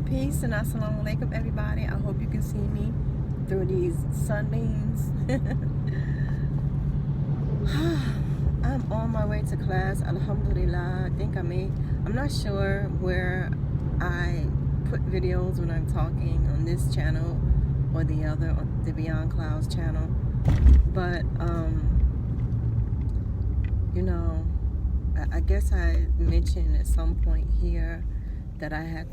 Peace and assalamu alaikum, everybody. I hope you can see me through these sunbeams. I'm on my way to class, alhamdulillah. I'm not sure where I put videos when I'm talking on this channel or the other, on the Beyond Clouds channel. But, I guess I mentioned at some point here that I had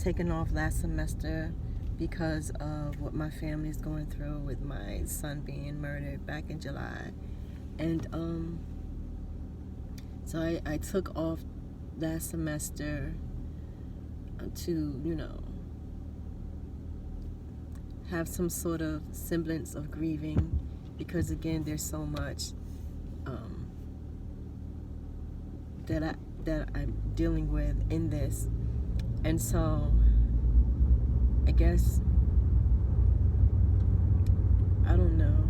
taken off last semester because of what my family is going through with my son being murdered back in July. And so I took off last semester to, have some sort of semblance of grieving, because again, there's so much that I'm dealing with in this. And so I guess I don't know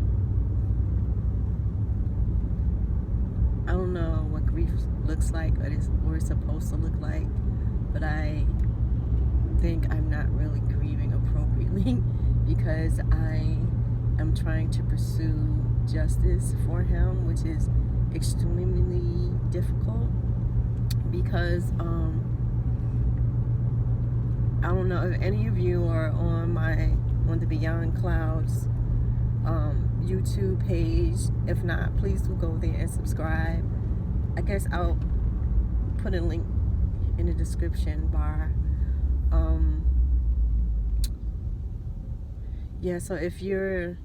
what grief looks like, or it's supposed to look like, but I think I'm not really grieving appropriately because I am trying to pursue justice for him, which is extremely difficult because I don't know if any of you are on the Beyond Clouds YouTube page. If not, please do go there and subscribe. I guess I'll put a link in the description bar. Yeah, so if you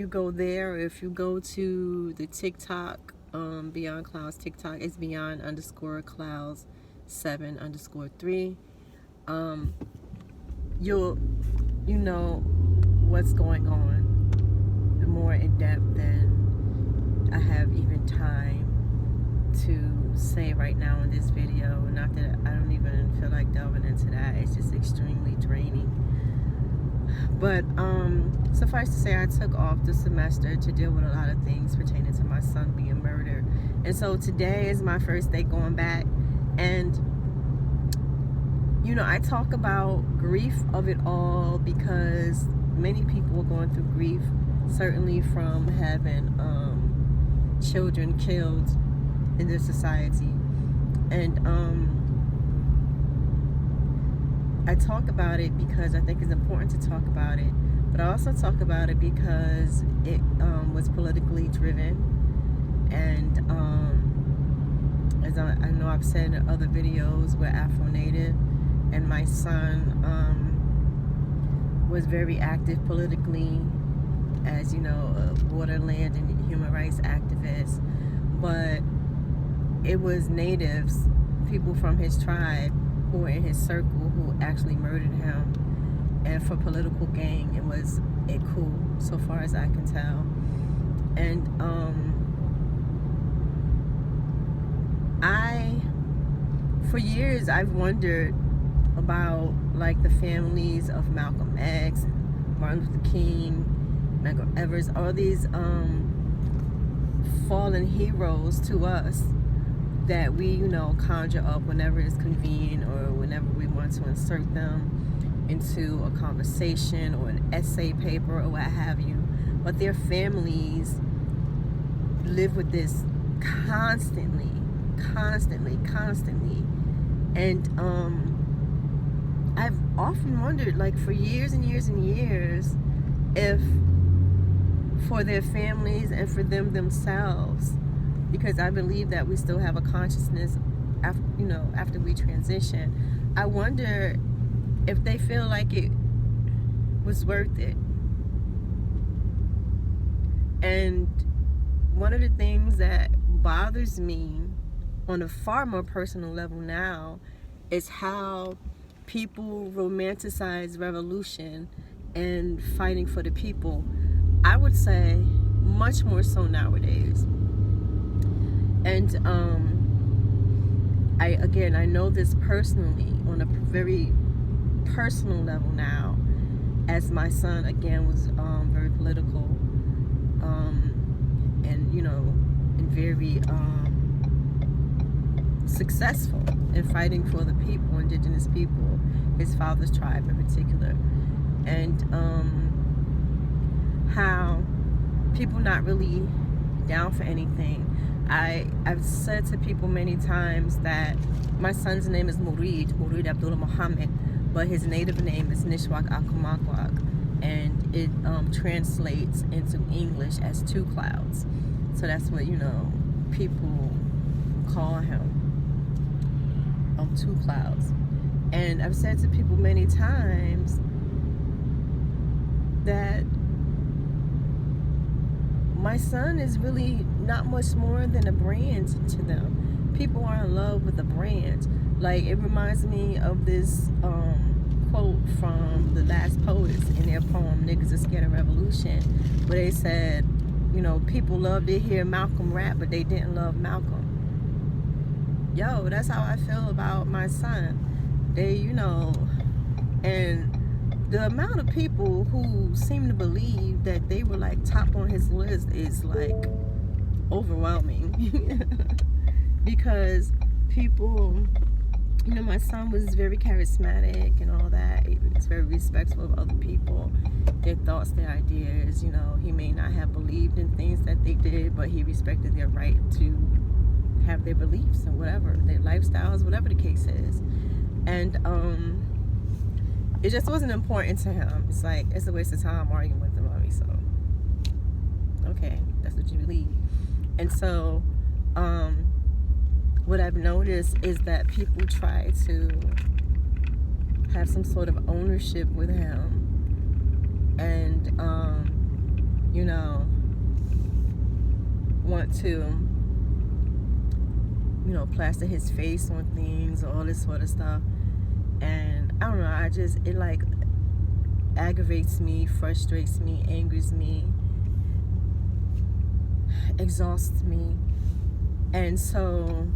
go there, or if you go to the TikTok, Beyond Clouds TikTok, it's Beyond_Clouds 7_3. You'll know what's going on more in depth than I have even time to say right now in this video. Not that I don't even feel like delving into that. It's just extremely draining. But suffice to say, I took off the semester to deal with a lot of things pertaining to my son being murdered. And so today is my first day going back. And I talk about grief of it all because many people are going through grief, certainly from having children killed in this society. And I talk about it because I think it's important to talk about it, but I also talk about it because it was politically driven. And as I know I've said in other videos, we're Afro-Native, and my son was very active politically as, a water, land, and human rights activist. But it was natives, people from his tribe, who were in his circle who actually murdered him. And for political gain, it was a coup, so far as I can tell. And for years, I've wondered about like the families of Malcolm X, Martin Luther King, Medgar Evers, all these fallen heroes to us that we, conjure up whenever it's convenient or whenever we want to insert them into a conversation or an essay paper or what have you. But their families live with this constantly. And I've often wondered, like for years and years and years, if for their families and for them themselves, because I believe that we still have a consciousness after we transition, I wonder if they feel like it was worth it. And one of the things that bothers me on a far more personal level now is how people romanticize revolution and fighting for the people. I would say much more so nowadays. And I know this personally on a very personal level now, as my son again was very political, and very successful in fighting for the people, indigenous people, his father's tribe in particular, and how people not really down for anything. I've said to people many times that my son's name is Murid Abdullah Muhammad, but his native name is Nishwak Akumakwak, and it translates into English as two clouds. So that's what, you know, people call him, two clouds. And I've said to people many times that my son is really not much more than a brand to them. People are in love with the brand. Like, it reminds me of this quote from the Last Poets in their poem Niggas Are Scared of Revolution, where they said, you know, people love to hear Malcolm rap, but they didn't love Malcolm. Yo, that's how I feel about my son. They, you know, and the amount of people who seem to believe that they were like top on his list is like overwhelming. Because people, you know, my son was very charismatic and all that. He was very respectful of other people, their thoughts, their ideas. You know, he may not have believed in things that they did, but he respected their right to have their beliefs and whatever, their lifestyles, whatever the case is. And it just wasn't important to him. It's like, it's a waste of time arguing with the mommy. So, okay, that's what you believe. And so, what I've noticed is that people try to have some sort of ownership with him, and you know, want to, you know, plaster his face on things, all this sort of stuff. And I don't know, it like aggravates me, frustrates me, angers me, exhausts me. And so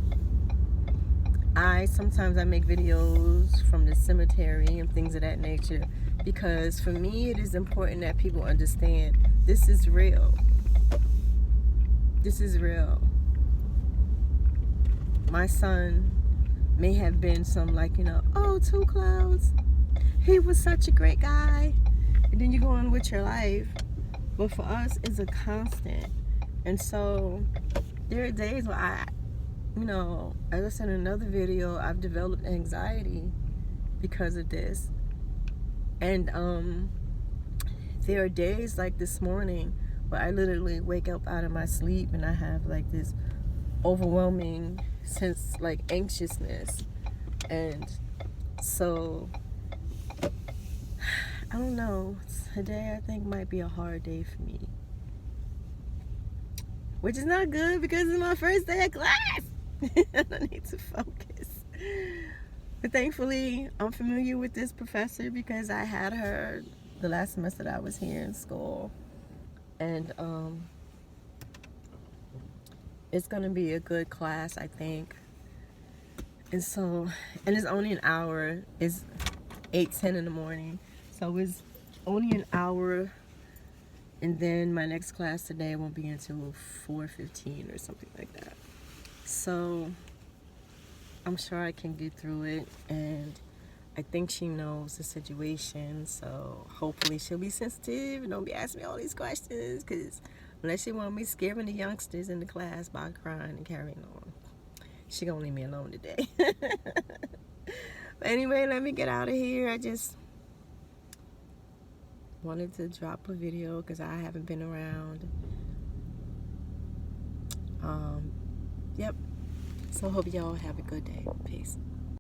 sometimes I make videos from the cemetery and things of that nature, because for me it is important that people understand this is real. This is real. My son may have been some, like, you know, oh, two clouds, he was such a great guy, and then you go on with your life. But for us, it's a constant. And so there are days where I, you know, as I said in another video, I've developed anxiety because of this. And there are days like this morning where I literally wake up out of my sleep and I have like this overwhelming sense, like anxiousness. And so I don't know, today I think might be a hard day for me, which is not good because it's my first day of class. I need to focus. But thankfully I'm familiar with this professor because I had her the last semester that I was here in school. And it's gonna be a good class, I think. And so, and it's only an hour. It's 8:10 in the morning, so it's only an hour. And then my next class today won't be until 4:15 or something like that. So I'm sure I can get through it, and I think she knows the situation, so hopefully she'll be sensitive and don't be asking me all these questions, because unless she want me scaring the youngsters in the class by crying and carrying on, she gonna leave me alone today. But anyway, let me get out of here. I just wanted to drop a video because I haven't been around. Yep. So hope y'all have a good day. Peace.